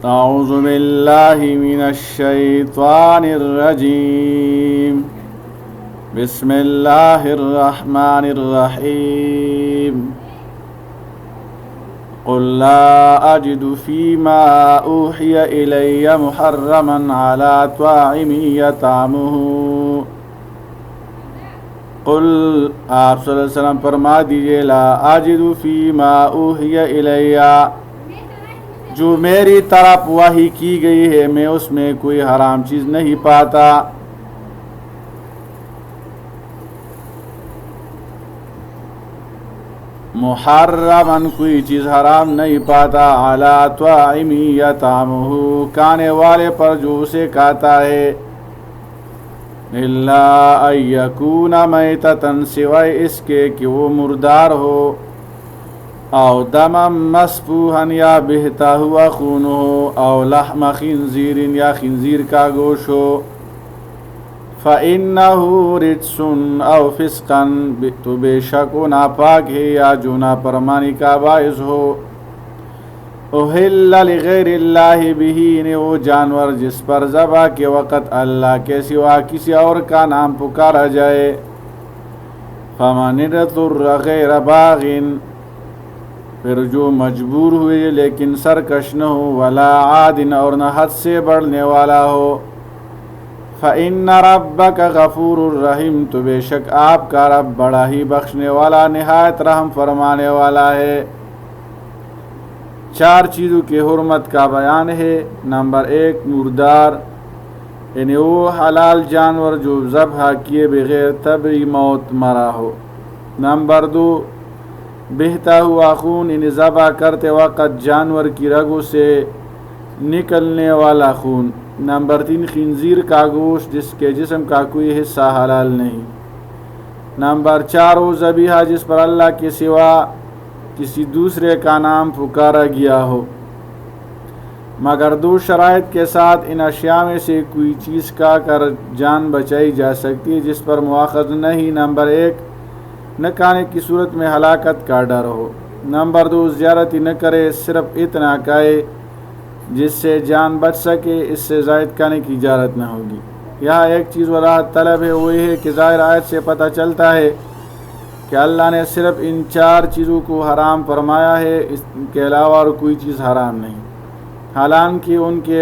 اعوذ باللہ من الشیطان الرجیم بسم اللہ الرحمن الرحیم قل لا اجد فیما اوحی الی محرما علی طاعم یطعمہ۔ قل آپ صلی اللہ علیہ وسلم فرما دیجئے لا اجد فیما اوحی الی، جو میری طرف وحی کی گئی ہے میں اس میں کوئی حرام چیز نہیں پاتا۔ محرمن کوئی چیز حرام نہیں پاتا، علی طاعم یطعمہ کھانے والے پر جو اسے کھاتا ہے، الا ان یکون میتۃ سوائے اس کے کہ وہ مردار ہو، او دما مسفوحا یا بہتا ہوا خون ہو، او لحم خنزیر یا خنزیر کا گوشت ہو، فَإِنَّهُ رِجْسٌ أَوْ فِسْقًا تو بے شک وہ ناپاک ہے یا جو نافرمانی کا باعث ہو۔ اُحِلَّ لِغَيْرِ اللَّهِ بِهِ نے وہ جانور جس پر ذبح کے وقت اللہ کے سوا کسی اور کا نام پکارا جائے، فَمَنِ اضْطُرَّ غَيْرَ بَاغٍ پھر جو مجبور ہوئے لیکن سرکش نہ ہو، ولا عاد اور نہ حد سے بڑھنے والا ہو، فَإِنَّ رَبَّكَ غَفُورٌ الرحیم تو بے شک آپ کا رب بڑا ہی بخشنے والا نہایت رحم فرمانے والا ہے۔ 4 چیزوں کی حرمت کا بیان ہے۔ نمبر 1 مردار، یعنی وہ حلال جانور جو ذبح کیے بغیر طبعی موت مرا ہو۔ نمبر 2 بہتا ہوا خون، یعنی ذبح کرتے وقت جانور کی رگوں سے نکلنے والا خون۔ نمبر 3 خنزیر کا گوشت جس کے جسم کا کوئی حصہ حلال نہیں۔ نمبر 4 وہ ذبیحہ جس پر اللہ کے سوا کسی دوسرے کا نام پکارا گیا ہو، مگر 2 شرائط کے ساتھ ان اشیاء میں سے کوئی چیز کھا کر جان بچائی جا سکتی ہے جس پر مواخذ نہیں۔ نمبر 1 نہ کھانے کی صورت میں ہلاکت کا ڈر ہو۔ نمبر 2 زیارتی نہ کرے، صرف اتنا کھائے جس سے جان بچ سکے، اس سے زائد کھانے کی اجازت نہ ہوگی۔ یہاں ایک چیز وضاحت طلب ہے، وہ یہ ہے کہ ظاہر آیت سے پتہ چلتا ہے کہ اللہ نے صرف ان 4 چیزوں کو حرام فرمایا ہے، اس کے علاوہ اور کوئی چیز حرام نہیں، حالانکہ ان کے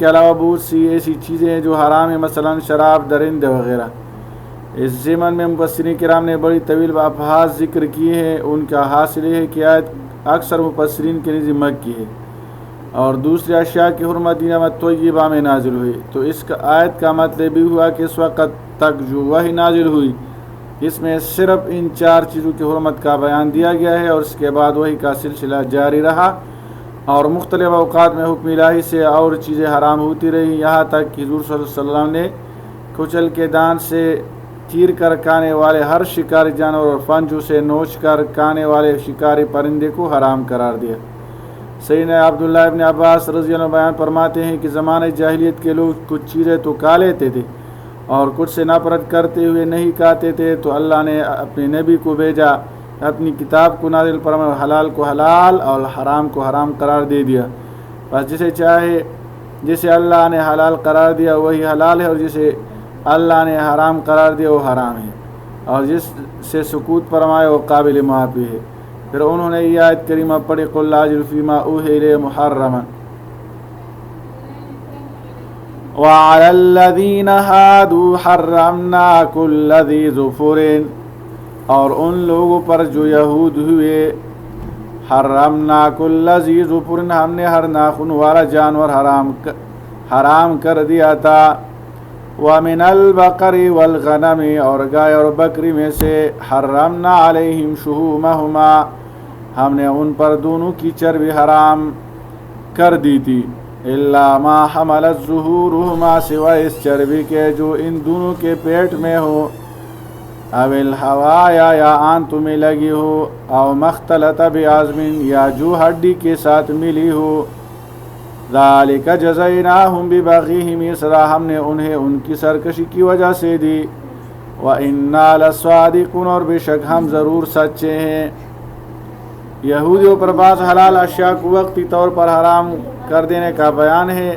علاوہ بہت سی ایسی چیزیں ہیں جو حرام ہیں، مثلا شراب، درندے وغیرہ۔ اس ضمن میں مفسرین کرام نے بڑی طویل ابحاث ذکر کیے ہیں۔ ان کا حاصل یہ ہے کہ آیت اکثر مفسرین کے نزد مکی ہے اور دوسری اشیاء کی حرمت دینہ طیبہ میں نازل ہوئی، تو اس آیت کا مطلب یہ ہوا کہ اس وقت تک جو وحی نازل ہوئی اس میں صرف ان 4 چیزوں کی حرمت کا بیان دیا گیا ہے، اور اس کے بعد وحی کا سلسلہ جاری رہا اور مختلف اوقات میں حکم الہی سے اور چیزیں حرام ہوتی رہی، یہاں تک کہ حضور صلی اللہ علیہ وسلم نے کچل کے دانت سے چیر کر کھانے والے ہر شکاری جانور اور فنجوں سے نوچ کر کھانے والے شکاری پرندے کو حرام قرار دیا۔ سیدنا عبداللہ ابن عباس رضی اللہ عنہ بیان فرماتے ہیں کہ زمانہ جاہلیت کے لوگ کچھ چیزیں تو کھا لیتے تھے اور کچھ سے نفرت کرتے ہوئے نہیں کھاتے تھے، تو اللہ نے اپنے نبی کو بھیجا، اپنی کتاب کو نازل فرمایا اور حلال کو حلال اور حرام کو حرام قرار دے دیا۔ بس جسے اللہ نے حلال قرار دیا وہی حلال ہے، اور جسے اللہ نے حرام قرار دیا وہ حرام ہے، اور جس سے سکوت فرمائے وہ قابل معافی ہے۔ پھر انہوں نے یہ آیت کریمہ پڑھی، قل لا اجد فیما اوحی الی محرما وعلی الذین ہادوا حرمنا کل ذی ظفر، اور ان لوگوں پر جو یہود ہوئے، حرمنا کل ذی ظفر ہم نے ہر ناخن والا جانور حرام کر دیا تھا، وَمِنَ الْبَقَرِ وَالْغَنَمِ اور گائے اور بکری میں سے، حرمنا علیہم شحومہما ہم نے ان پر دونوں کی چربی حرام کر دی تھی، الا ما حملت ظہورہما سوائے اس چربی کے جو ان دونوں کے پیٹ میں ہو، او الحوایا یا آنتوں میں لگی ہو، او مختلط بعظم یا جو ہڈی کے ساتھ ملی ہو، ذالک جزیناہم ببغیہم اس طرح ہم نے انہیں ان کی سرکشی کی وجہ سے دی، وَإِنَّا لَصَادِقُونَ اور بے شک ہم ضرور سچے ہیں۔ یہودیوں پر بعض حلال اشیاء کو وقتی طور پر حرام کر دینے کا بیان ہے۔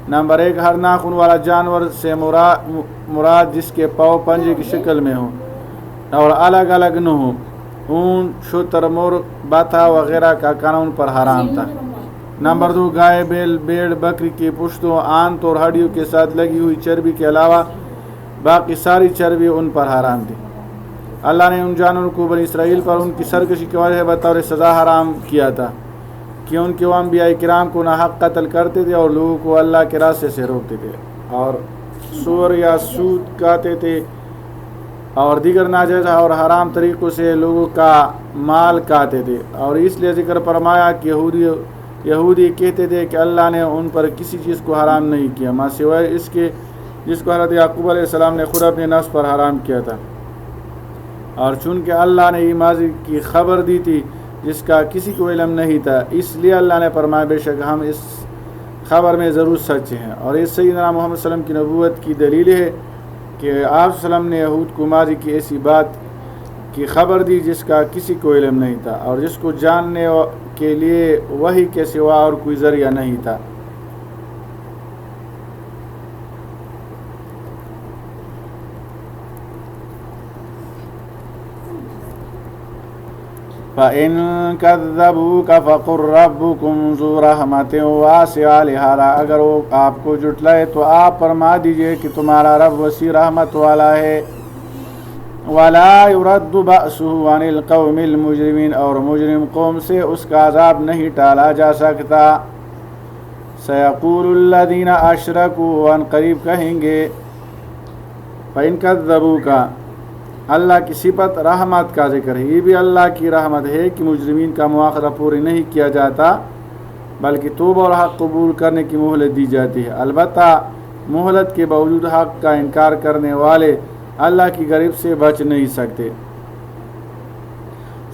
نمبر 1، ہر ناخن والا جانور سے مراد جس کے پاؤں پنجے کی شکل میں ہوں اور الگ الگ نہ ہوں۔ اونٹ، شتر، مرغ، بطخ وغیرہ کا قانون پر حرام تھا۔ نمبر 2، گائے، بیل، بھیڑ، بکری کی پشتوں، آنت اور ہڈیوں کے ساتھ لگی ہوئی چربی کے علاوہ باقی ساری چربی ان پر حرام تھی۔ اللہ نے ان جانوروں کو بنی اسرائیل پر ان کی سرکشی کی وجہ بطور سزا حرام کیا تھا کہ ان کے انبیاء کرام کو ناحق قتل کرتے تھے اور لوگوں کو اللہ کے راستے سے روکتے تھے اور سور یا سود کھاتے تھے اور دیگر ناجائز اور حرام طریقوں سے لوگوں کا مال کھاتے تھے۔ اور اس لیے ذکر فرمایا کہ یہودی کہتے تھے کہ اللہ نے ان پر کسی چیز کو حرام نہیں کیا ماں سوائے اس کے جس کو حضرت یعقوب علیہ السلام نے خود اپنے نفس پر حرام کیا تھا، اور چونکہ اللہ نے یہ ماضی کی خبر دی تھی جس کا کسی کو علم نہیں تھا، اس لیے اللہ نے فرمایا بے شک ہم اس خبر میں ضرور سچے ہیں۔ اور اس سیدنا محمد صلی اللہ علیہ وسلم کی نبوت کی دلیل ہے کہ آپ صلی اللہ علیہ وسلم نے یہود کو ماضی کی ایسی بات کی خبر دی جس کا کسی کو علم نہیں تھا اور جس کو جاننے کے لیے وحی کے سوا اور کوئی ذریعہ نہیں تھا۔ فَإِن كَذَّبُوكَ فَقُلْ رَبُّكُمْ ذُو رَحْمَةٍ وَاسِعَةٍ، لہذا اگر وہ آپ کو جھٹلائے تو آپ فرما دیجئے کہ تمہارا رب وسیع رحمت والا ہے۔ وَلَا يُرَدُّ بَأْسُهُ عَنِ الْقَوْمِ الْمُجْرِمِينَ، اور مجرم قوم سے اس کا عذاب نہیں ٹالا جا سکتا۔ سَيَقُولُ الَّذِينَ أَشْرَكُوا، ان قریب کہیں گے فَإِن كَذَّبُوكَ، اللہ کی صفت رحمت کا ذکر ہے، یہ بھی اللہ کی رحمت ہے کہ مجرمین کا مواخذہ پوری نہیں کیا جاتا بلکہ توبہ اور حق قبول کرنے کی مہلت دی جاتی ہے۔ البتہ مہلت کے باوجود حق کا انکار کرنے والے اللہ کی غضب سے بچ نہیں سکتے۔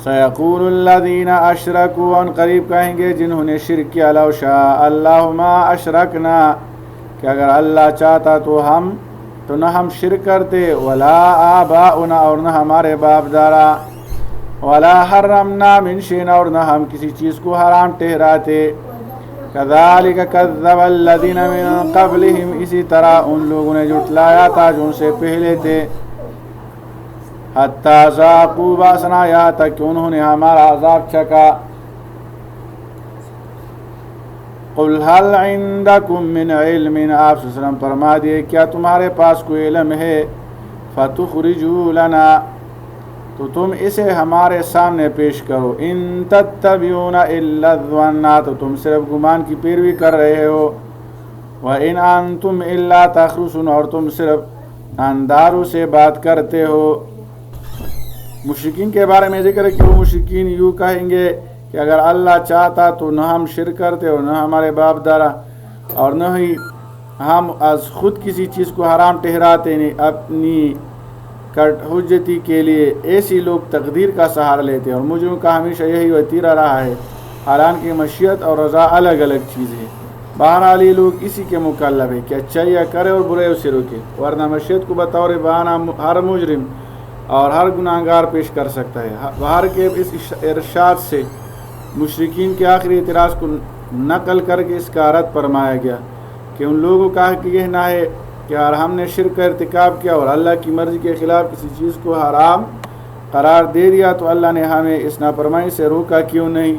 سَيَقُولُ الَّذِينَ أَشْرَكُوا، ان قریب کہیں گے جنہوں نے شرک کیا، لَوْ شَاءَ اللَّهُ مَا أَشْرَكْنَا، کہ اگر اللہ چاہتا تو نہ ہم شرک کرتے، ولا آباؤنا، اور نہ ہمارے باپ دادا، ولا حرمنا من شیء، اور نہ ہم کسی چیز کو حرام ٹھہراتے۔ كذلك كذب الذين من قبلهم، اسی طرح ان لوگوں نے جھٹلایا تھا جو ان سے پہلے تھے، حتى ذاقوا بأسنا، یہاں تک کہ انہوں نے ہمارا عذاب چکھا۔ قل هل عندكم من علم، آپ صلی اللہ علیہ وسلم فرما دیے کیا تمہارے پاس کوئی علم ہے، فتخرجوا لنا، تو تم اسے ہمارے سامنے پیش کرو۔ ان تتبعون الا الظن، تو تم صرف گمان کی پیروی کر رہے ہو۔ وان انتم الا تخرصون، اور تم صرف انداروں سے بات کرتے ہو۔ مشرکین کے بارے میں ذکر ہے کہ وہ مشرکین یوں کہیں گے کہ اگر اللہ چاہتا تو نہ ہم شرک کرتے اور نہ ہمارے باپ دادا، اور نہ ہی ہم از خود کسی چیز کو حرام ٹھہراتے نہیں اپنی حجتی کے لیے۔ ایسی لوگ تقدیر کا سہارا لیتے اور مجرموں کا ہمیشہ یہی وتیرہ رہا ہے، حالانکہ مشیت اور رضا الگ الگ چیز ہے۔ بہرحال یہ لوگ اسی کے مکلف ہے کہ اچھائی کرے اور برے سے روکے، ورنہ مشیت کو بطور بہانہ ہر مجرم اور ہر گناہگار پیش کر سکتا ہے۔ باہر کے اس ارشاد سے مشرکین کے آخری اعتراض کو نقل کر کے اس کا رد فرمایا گیا کہ ان لوگوں کا حق یہ نہ ہے کہ اگر ہم نے شرک کا ارتکاب کیا اور اللہ کی مرضی کے خلاف کسی چیز کو حرام قرار دے دیا تو اللہ نے ہمیں اس نافرمانی سے روکا کیوں نہیں۔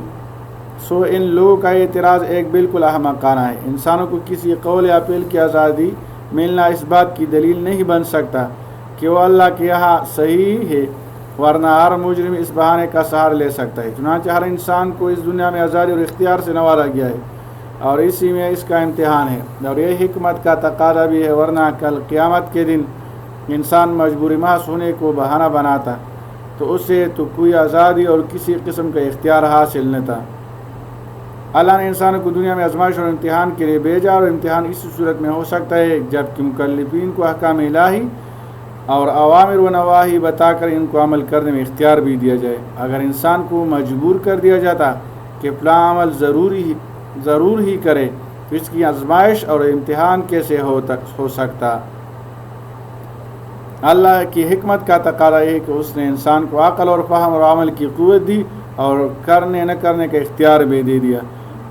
سو ان لوگوں کا اعتراض ایک بالکل احمقانہ ہے۔ انسانوں کو کسی قول یا فعل کی آزادی ملنا اس بات کی دلیل نہیں بن سکتا کہ وہ اللہ کے یہاں صحیح ہے، ورنہ ہر مجرم اس بہانے کا سہارا لے سکتا ہے۔ چنانچہ ہر انسان کو اس دنیا میں آزادی اور اختیار سے نوازا گیا ہے اور اسی میں اس کا امتحان ہے، اور یہ حکمت کا تقاضا بھی ہے، ورنہ کل قیامت کے دن انسان مجبوری محض ہونے کو بہانہ بناتا تو اسے تو کوئی آزادی اور کسی قسم کا اختیار حاصل نہ تھا۔ اللہ نے انسانوں کو دنیا میں آزمائش اور امتحان کے لیے بھیجا، اور امتحان اسی صورت میں ہو سکتا ہے جبکہ مکلفین کو احکام الہی اور اوامر و نواہی بتا کر ان کو عمل کرنے میں اختیار بھی دیا جائے۔ اگر انسان کو مجبور کر دیا جاتا کہ فلاں عمل ضرور ہی کرے تو اس کی آزمائش اور امتحان کیسے ہو سکتا۔ اللہ کی حکمت کا تقاضا ہے کہ اس نے انسان کو عقل اور فہم اور عمل کی قوت دی اور کرنے نہ کرنے کا اختیار بھی دے دیا۔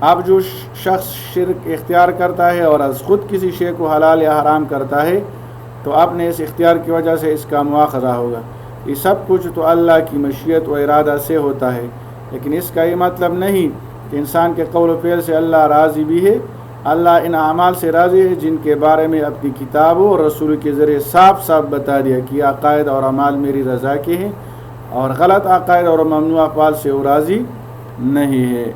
اب جو شخص شرک اختیار کرتا ہے اور از خود کسی شے کو حلال یا حرام کرتا ہے تو اپنے اس اختیار کی وجہ سے اس کا مواخذہ ہوگا۔ یہ سب کچھ تو اللہ کی مشیت و ارادہ سے ہوتا ہے، لیکن اس کا یہ مطلب نہیں کہ انسان کے قول و فعل سے اللہ راضی بھی ہے۔ اللہ ان اعمال سے راضی ہے جن کے بارے میں اپنی کتابوں اور رسول کے ذریعے صاف صاف بتا دیا کہ یہ عقائد اور اعمال میری رضا کے ہیں، اور غلط عقائد اور ممنوع افعال سے وہ راضی نہیں ہے۔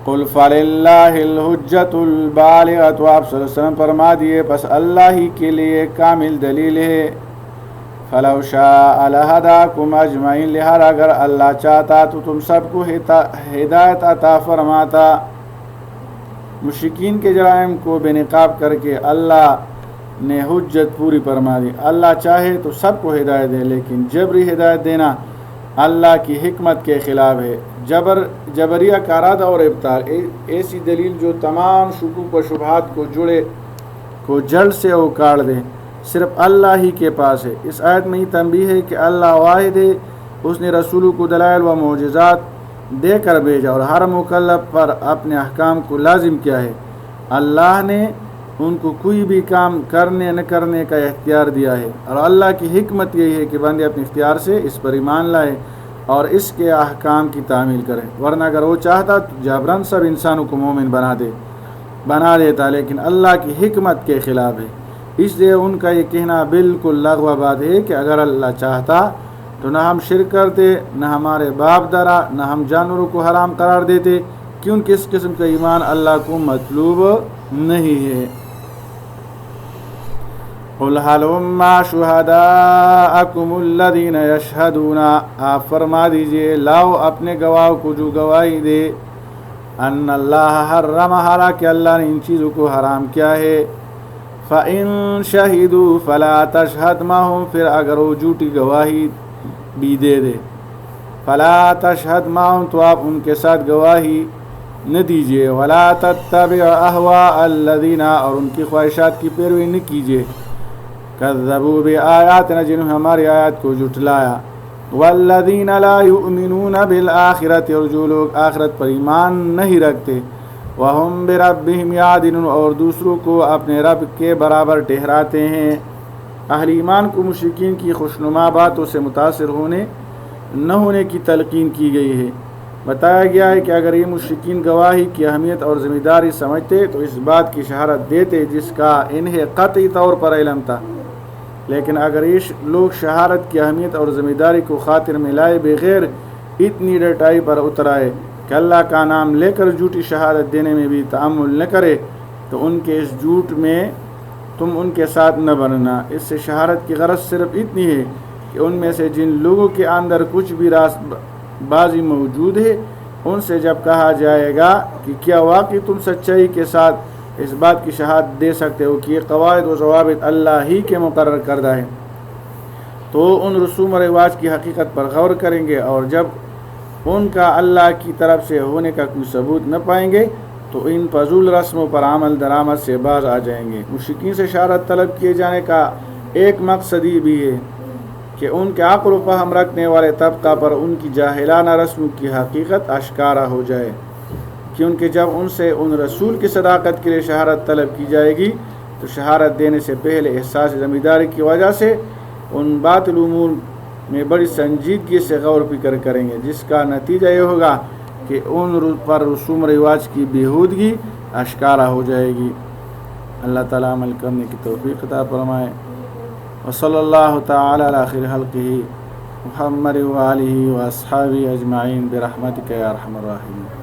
قل فللہ الحجۃ البالغۃ، آپ صلی اللہ علیہ وسلم فرما دیے پس اللہ ہی کے لیے کامل دلیل ہے۔ فلو شاء لہداکم اجمعین، لہذا اگر اللہ چاہتا تو تم سب کو ہدایت عطا فرماتا۔ مشرکین کے جرائم کو بے نقاب کر کے اللہ نے حجت پوری فرما دی۔ اللہ چاہے تو سب کو ہدایت دے، لیکن جبری ہدایت دینا اللہ کی حکمت کے خلاف ہے۔ جبریہ کا ارادہ اور ابطال، ایسی دلیل جو تمام شکوک و شبہات کو جڑ سے اکاڑ دے، صرف اللہ ہی کے پاس ہے۔ اس آیت میں یہ تنبیہ ہے کہ اللہ واحد ہے، اس نے رسولوں کو دلائل و معجزات دے کر بھیجا اور ہر مکلف پر اپنے احکام کو لازم کیا ہے۔ اللہ نے ان کو کوئی بھی کام کرنے نہ کرنے کا اختیار دیا ہے، اور اللہ کی حکمت یہی ہے کہ بندے اپنے اختیار سے اس پر ایمان لائے اور اس کے احکام کی تعمیل کریں، ورنہ اگر وہ چاہتا تو جبراً سب انسانوں کو مومن بنا دیتا، لیکن اللہ کی حکمت کے خلاف ہے۔ اس لیے ان کا یہ کہنا بالکل لغو بات ہے کہ اگر اللہ چاہتا تو نہ ہم شرک کرتے، نہ ہمارے باپ دادا، نہ ہم جانوروں کو حرام قرار دیتے، کیونکہ اس قسم کا ایمان اللہ کو مطلوب نہیں ہے۔ قل هلم شهداءکم الذین یشہدون، آپ فرما دیجئے لاؤ اپنے گواہوں کو جو گواہی دے، ان اللہ حرم، حالانکہ اللہ نے ان چیزوں کو حرام کیا ہے۔ فَإِن شَهِدُوا فَلَا تَشْهَدْ مَعَهُمْ، پھر اگر وہ جھوٹی گواہی بھی دے فَلَا تَشْهَدْ مَعَهُمْ، تو آپ ان کے ساتھ گواہی نہ دیجیے۔ وَلَا تَتَّبِعْ أَهْوَاءَ الَّذِينَ، اور ان کی خواہشات کی پیروی نہ کیجیے، كَذَّبُوا بِآيَاتِنَا، جنہوں نے ہماری آیات کو جھٹلایا۔ وَالَّذِينَ لَا يُؤْمِنُونَ بِالْآخِرَةِ، اور جو لوگ آخرت پر ایمان نہیں رکھتے، وَهُمْ بِرَبِّهِمْ يَعْدِلُونَ، اور دوسروں کو اپنے رب کے برابر ٹھہراتے ہیں۔ اہل ایمان کو مشرکین کی خوشنما باتوں سے متاثر نہ ہونے کی تلقین کی گئی ہے۔ بتایا گیا ہے کہ اگر یہ مشرکین گواہی کی اہمیت اور ذمہ داری سمجھتے تو اس بات کی شہادت دیتے جس کا انہیں قطعی طور پر علم تھا، لیکن اگر یہ لوگ شہادت کی اہمیت اور ذمہ داری کو خاطر میں لائے بغیر اتنی ڈٹائی پر اترائے کہ اللہ کا نام لے کر جھوٹی شہادت دینے میں بھی تأمل نہ کرے، تو ان کے اس جھوٹ میں تم ان کے ساتھ نہ بننا۔ اس سے شہادت کی غرض صرف اتنی ہے کہ ان میں سے جن لوگوں کے اندر کچھ بھی راست بازی موجود ہے، ان سے جب کہا جائے گا کہ کیا واقعی تم سچائی کے ساتھ اس بات کی شہادت دے سکتے ہو کہ یہ قواعد و ضوابط اللہ ہی کے مقرر کردہ ہیں، تو ان رسوم و رواج کی حقیقت پر غور کریں گے، اور جب ان کا اللہ کی طرف سے ہونے کا کوئی ثبوت نہ پائیں گے تو ان فضول رسموں پر عمل درآمد سے باز آ جائیں گے۔ مشرکین سے شہادت طلب کیے جانے کا ایک مقصد یہ بھی ہے کہ ان کے عقل و فہم رکھنے والے طبقہ پر ان کی جاہلانہ رسموں کی حقیقت آشکارا ہو جائے، کیونکہ جب ان سے ان رسول کی صداقت کے لیے شہادت طلب کی جائے گی تو شہادت دینے سے پہلے احساس ذمہ داری کی وجہ سے ان باطل امور میں بڑی سنجیدگی سے غور فکر کریں گے، جس کا نتیجہ یہ ہوگا کہ ان پر رسوم رواج کی بےہودگی آشکارا ہو جائے گی۔ اللہ تعالیٰ عمل کرنے کی توفیق عطا فرمائے۔ وصلی اللہ تعالی علی خیر خلقہ محمد وآلہ واصحابہ اجمعین برحمتک یا ارحم الراحمین۔